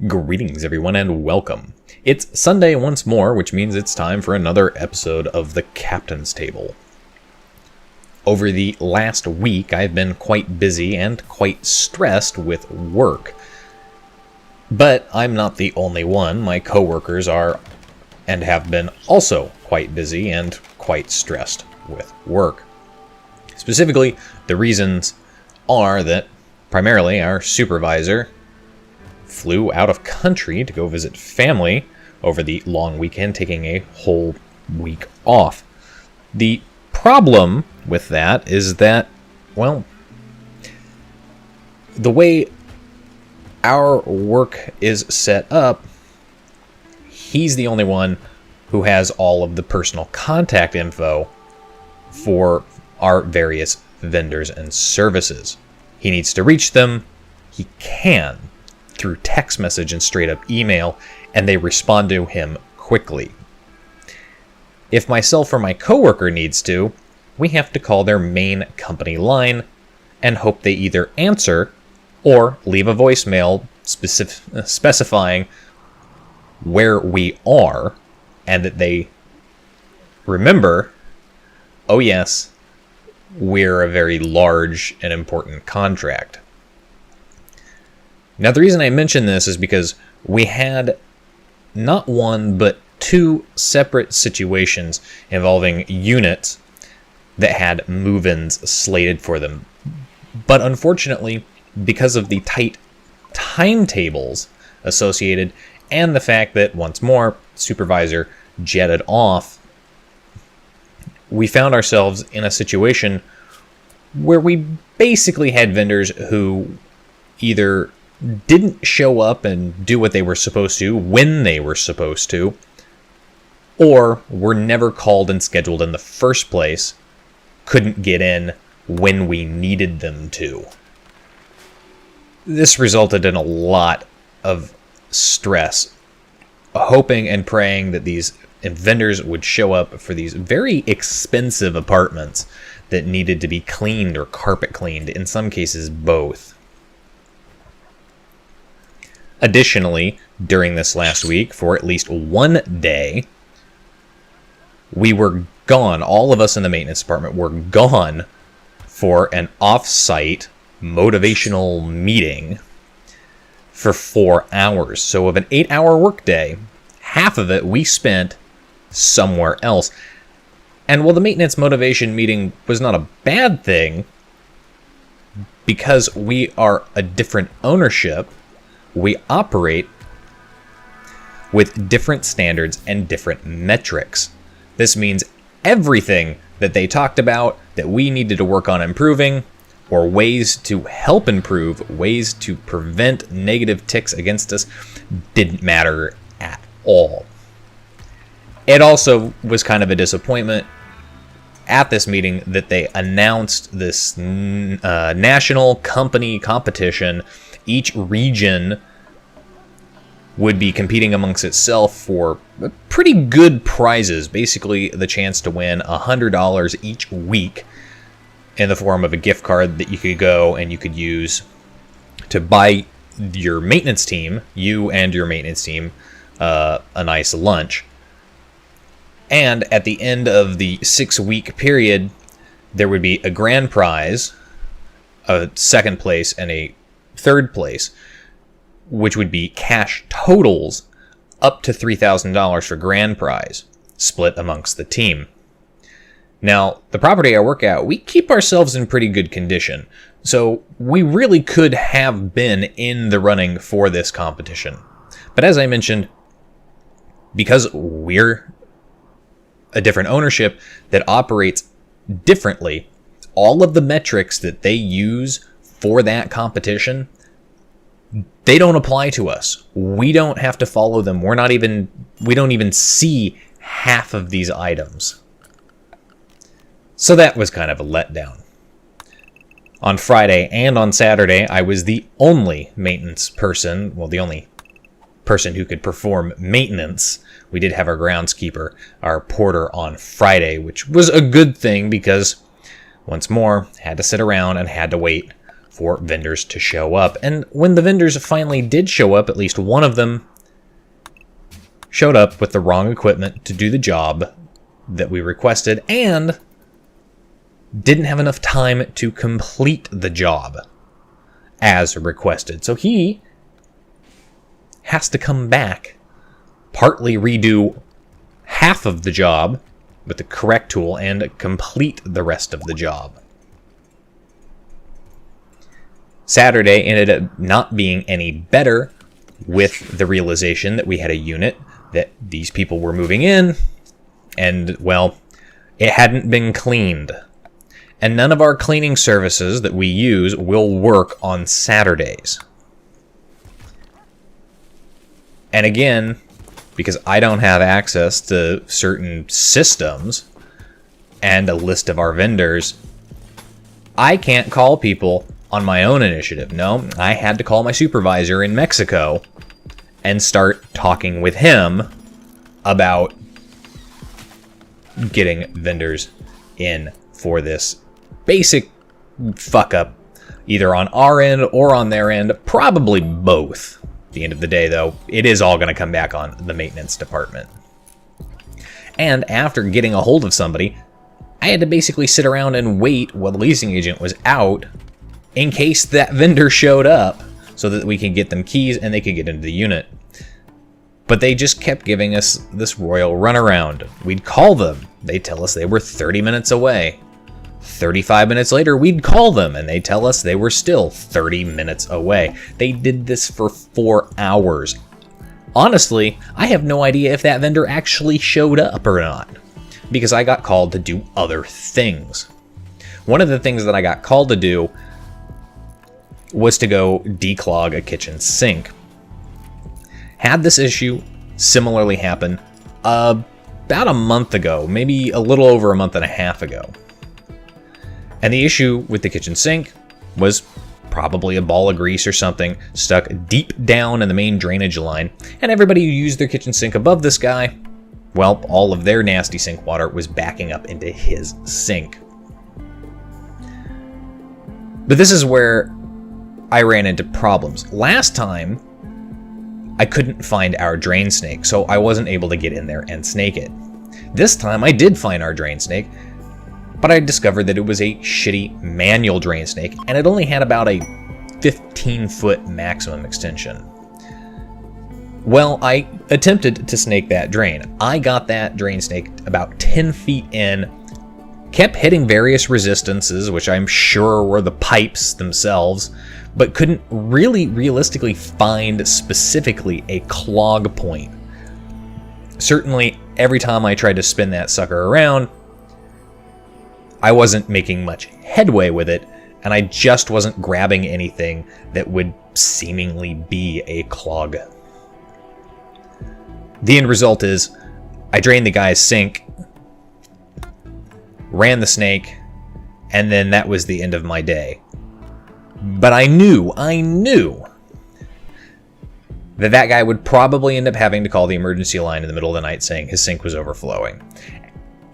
Greetings, everyone, and welcome. It's Sunday once more, which means it's time for another episode of the Captain's Table. Over the last week, I've been quite busy and quite stressed with work. But I'm not the only one. My coworkers are and have been also quite busy and quite stressed with work. Specifically, the reasons are that primarily our supervisor flew out of country to go visit family over the long weekend, taking a whole week off. The problem with that is that, well, the way our work is set up, he's the only one who has all of the personal contact info for our various vendors and services. He needs to reach them. He can through text message and straight up email, and they respond to him quickly. If myself or my coworker needs to, we have to call their main company line and hope they either answer or leave a voicemail specifying where we are and that they remember, oh yes, we're a very large and important contract. Now, the reason I mention this is because we had not one, but two separate situations involving units that had move-ins slated for them. But unfortunately, because of the tight timetables associated and the fact that, once more, supervisor jetted off, we found ourselves in a situation where we basically had vendors who either didn't show up and do what they were supposed to when they were supposed to, or were never called and scheduled in the first place, couldn't get in when we needed them to. This resulted in a lot of stress, hoping and praying that these vendors would show up for these very expensive apartments that needed to be cleaned or carpet cleaned, in some cases both. Additionally, during this last week, for at least one day, we were gone. All of us in the maintenance department were gone for an off-site motivational meeting for 4 hours. So of an 8-hour workday, half of it we spent somewhere else. And while the maintenance motivation meeting was not a bad thing, because we are a different ownership, we operate with different standards and different metrics. This means everything that they talked about that we needed to work on improving, or ways to help improve, ways to prevent negative ticks against us, didn't matter at all. It also was kind of a disappointment at this meeting that they announced this national company competition. Each region would be competing amongst itself for pretty good prizes, basically the chance to win $100 each week in the form of a gift card that you could go and you could use to buy your maintenance team, you and your maintenance team, a nice lunch. And at the end of the 6-week period, there would be a grand prize, a second place, and a third place, which would be cash totals up to $3,000 for grand prize, split amongst the team. Now, the property I work at, we keep ourselves in pretty good condition, so we really could have been in the running for this competition. But as I mentioned, because we're a different ownership that operates differently, all of the metrics that they use for that competition, they don't apply to us. We don't have to follow them. We don't even see half of these items. So that was kind of a letdown. On Friday and on Saturday, I was the only maintenance person, well, the only person who could perform maintenance. We did have our groundskeeper, our porter, on Friday, which was a good thing because, once more, had to sit around and had to wait for vendors to show up. And when the vendors finally did show up, at least one of them showed up with the wrong equipment to do the job that we requested and didn't have enough time to complete the job as requested. So he has to come back, partly redo half of the job with the correct tool and complete the rest of the job. Saturday ended up not being any better with the realization that we had a unit that these people were moving in, and, well, it hadn't been cleaned. And none of our cleaning services that we use will work on Saturdays. And again, because I don't have access to certain systems and a list of our vendors, I can't call people on my own initiative. No, I had to call my supervisor in Mexico and start talking with him about getting vendors in for this basic fuck up, either on our end or on their end, probably both. At the end of the day, though, it is all going to come back on the maintenance department. And after getting a hold of somebody, I had to basically sit around and wait while the leasing agent was out in case that vendor showed up so that we could get them keys and they could get into the unit. But they just kept giving us this royal runaround. We'd call them. They'd tell us they were 30 minutes away. 35 minutes later, we'd call them, and they'd tell us they were still 30 minutes away. They did this for 4 hours. Honestly, I have no idea if that vendor actually showed up or not, because I got called to do other things. One of the things that I got called to do was to go declog a kitchen sink. Had this issue similarly happen about a month ago, maybe a little over a month and a half ago. And the issue with the kitchen sink was probably a ball of grease or something stuck deep down in the main drainage line, and everybody who used their kitchen sink above this guy, well, all of their nasty sink water was backing up into his sink. But this is where I ran into problems. Last time, I couldn't find our drain snake, so I wasn't able to get in there and snake it. This time I did find our drain snake, but I discovered that it was a shitty manual drain snake, and it only had about a 15-foot maximum extension. Well, I attempted to snake that drain. I got that drain snake about 10 feet in, kept hitting various resistances, which I'm sure were the pipes themselves, but couldn't really realistically find specifically a clog point. Certainly, every time I tried to spin that sucker around, I wasn't making much headway with it, and I just wasn't grabbing anything that would seemingly be a clog. The end result is, I drained the guy's sink, ran the snake, and then that was the end of my day. But I knew that guy would probably end up having to call the emergency line in the middle of the night saying his sink was overflowing.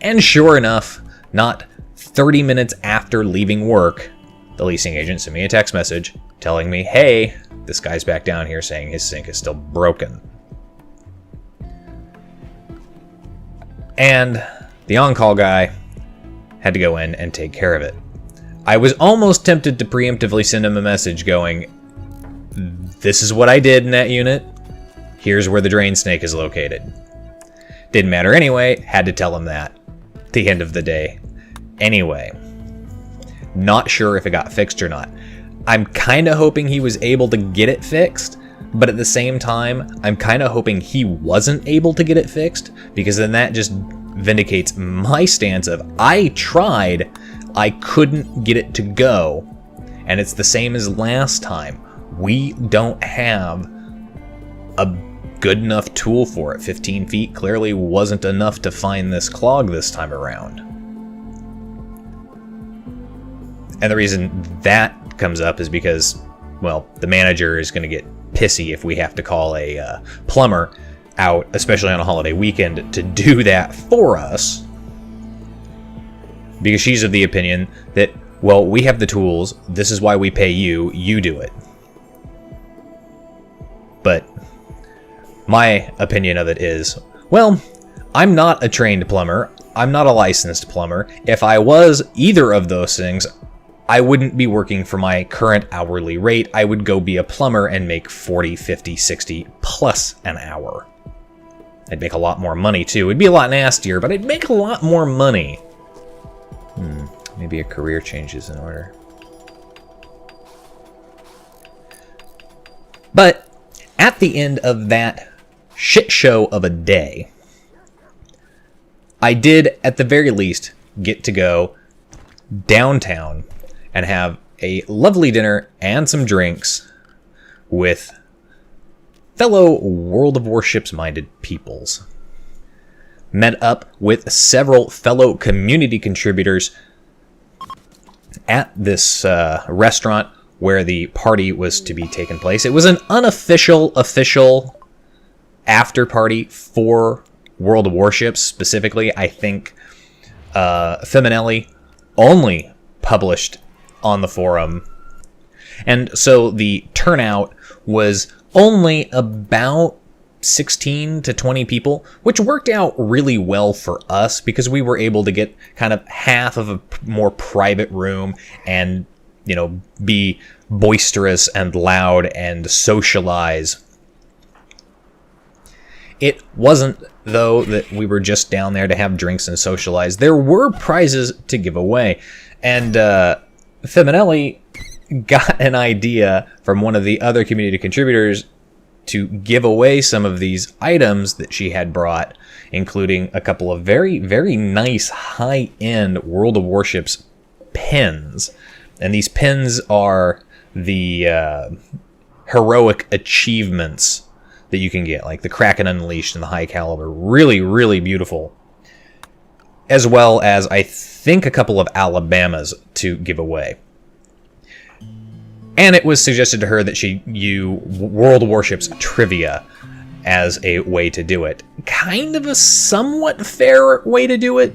And sure enough, not 30 minutes after leaving work, the leasing agent sent me a text message telling me, hey, this guy's back down here saying his sink is still broken. And the on-call guy had to go in and take care of it. I was almost tempted to preemptively send him a message going, this is what I did in that unit. Here's where the drain snake is located. Didn't matter anyway, had to tell him that. At the end of the day. Anyway, not sure if it got fixed or not. I'm kind of hoping he was able to get it fixed, but at the same time, I'm kind of hoping he wasn't able to get it fixed, because then that just vindicates my stance of I tried, I couldn't get it to go, and it's the same as last time. We don't have a good enough tool for it. 15 feet clearly wasn't enough to find this clog this time around. And the reason that comes up is because, well, the manager is going to get pissy if we have to call a plumber out, especially on a holiday weekend, to do that for us. Because she's of the opinion that well, we have the tools. This is why we pay you. You do it. But my opinion of it is, well, I'm not a trained plumber. I'm not a licensed plumber. If I was either of those things, I wouldn't be working for my current hourly rate. I would go be a plumber and make 40, 50, 60 plus an hour. I'd make a lot more money too. It'd be a lot nastier, but I'd make a lot more money. Maybe a career change is in order. But at the end of that shit show of a day, I did, at the very least, get to go downtown and have a lovely dinner and some drinks with fellow World of Warships-minded peoples. Met up with several fellow community contributors at this restaurant where the party was to be taken place. It was an unofficial, official after party for World of Warships. Specifically, I think Feminelli only published on the forum. And so the turnout was only about 16 to 20 people, which worked out really well for us because we were able to get kind of half of a more private room and, you know, be boisterous and loud and socialize. It wasn't, though, that we were just down there to have drinks and socialize. There were prizes to give away. And Feminelli got an idea from one of the other community contributors to give away some of these items that she had brought, including a couple of very, very nice high-end World of Warships pins. And these pins are the heroic achievements that you can get, like the Kraken Unleashed and the High Caliber. Really, really beautiful. As well as, I think, a couple of Alabamas to give away. And it was suggested to her that she use World Warships trivia as a way to do it. Kind of a somewhat fair way to do it.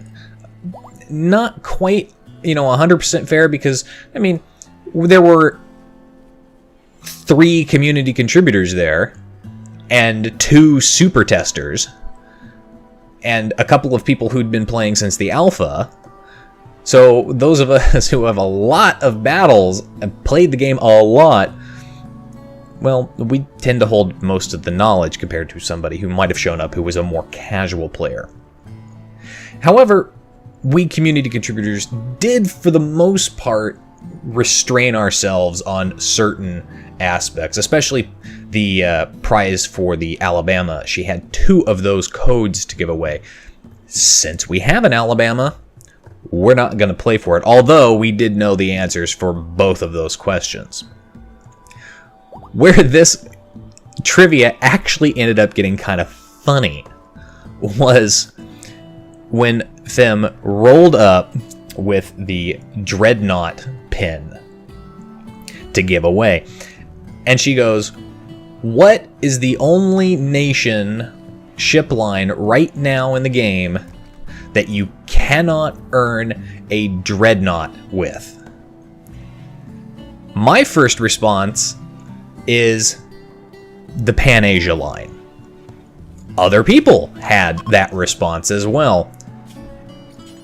Not quite, 100% fair because, I mean, there were 3 community contributors there and 2 super testers and a couple of people who'd been playing since the alpha. So those of us who have a lot of battles and played the game a lot, well, we tend to hold most of the knowledge compared to somebody who might have shown up who was a more casual player. However, we community contributors did, for the most part, restrain ourselves on certain aspects, especially the prize for the Alabama. She had 2 of those codes to give away. Since we have an Alabama, we're not going to play for it, although we did know the answers for both of those questions. Where this trivia actually ended up getting kind of funny was when Fem rolled up with the Dreadnought pin to give away. And she goes, "What is the only nation ship line right now in the game that you cannot earn a Dreadnought with?" My first response is the Pan-Asia line. Other people had that response as well.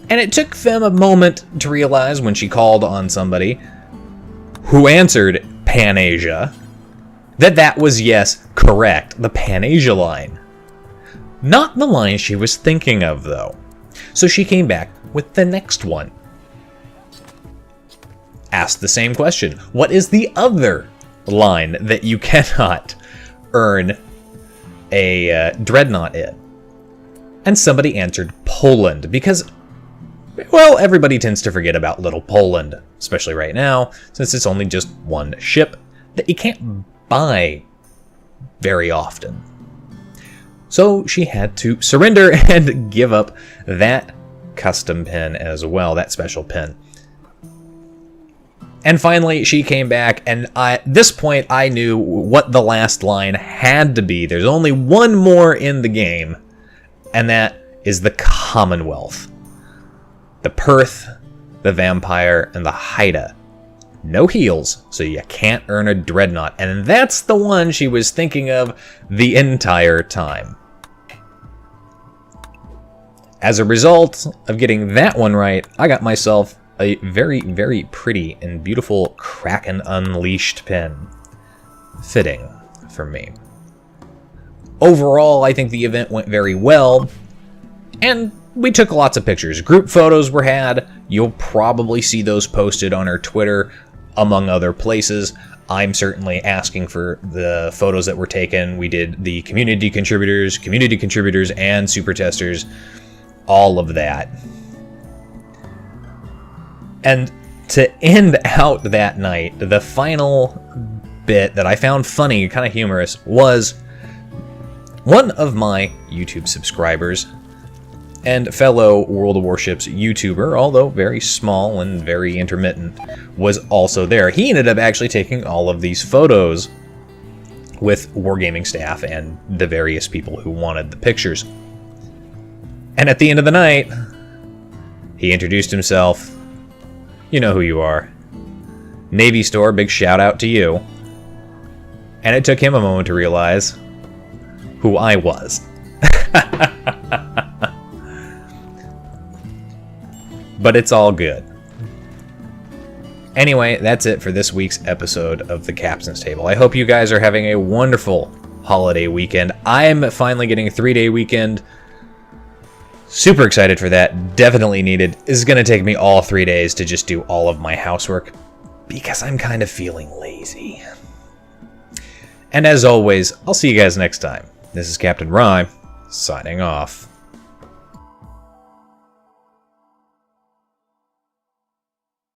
And it took Fem a moment to realize when she called on somebody who answered Pan-Asia that was, yes, correct, the Pan-Asia line. Not the line she was thinking of, though. So she came back with the next one. Asked the same question. What is the other line that you cannot earn a Dreadnought in? And somebody answered Poland because, well, everybody tends to forget about little Poland, especially right now, since it's only just one ship that you can't buy very often. So she had to surrender and give up that custom pin as well, that special pin. And finally, she came back, and at this point, I knew what the last line had to be. There's only one more in the game, and that is the Commonwealth. The Perth the vampire, and the Haida. No heals, so you can't earn a dreadnought, and that's the one she was thinking of the entire time. As a result of getting that one right, I got myself a very, very pretty and beautiful Kraken Unleashed pin. Fitting for me. Overall, I think the event went very well, and we took lots of pictures. Group photos were had. You'll probably see those posted on our Twitter, among other places. I'm certainly asking for the photos that were taken. We did the community contributors, and super testers, all of that. And to end out that night, the final bit that I found funny, kind of humorous, was one of my YouTube subscribers and fellow World of Warships YouTuber, although very small and very intermittent, was also there. He ended up actually taking all of these photos with Wargaming staff and the various people who wanted the pictures. And at the end of the night, he introduced himself. You know who you are. Navy Store, big shout out to you. And it took him a moment to realize who I was. But it's all good. Anyway, that's it for this week's episode of the Captain's Table. I hope you guys are having a wonderful holiday weekend. I'm finally getting a 3-day weekend. Super excited for that. Definitely needed. This is going to take me all 3 days to just do all of my housework because I'm kind of feeling lazy. And as always, I'll see you guys next time. This is Captain Rye, signing off.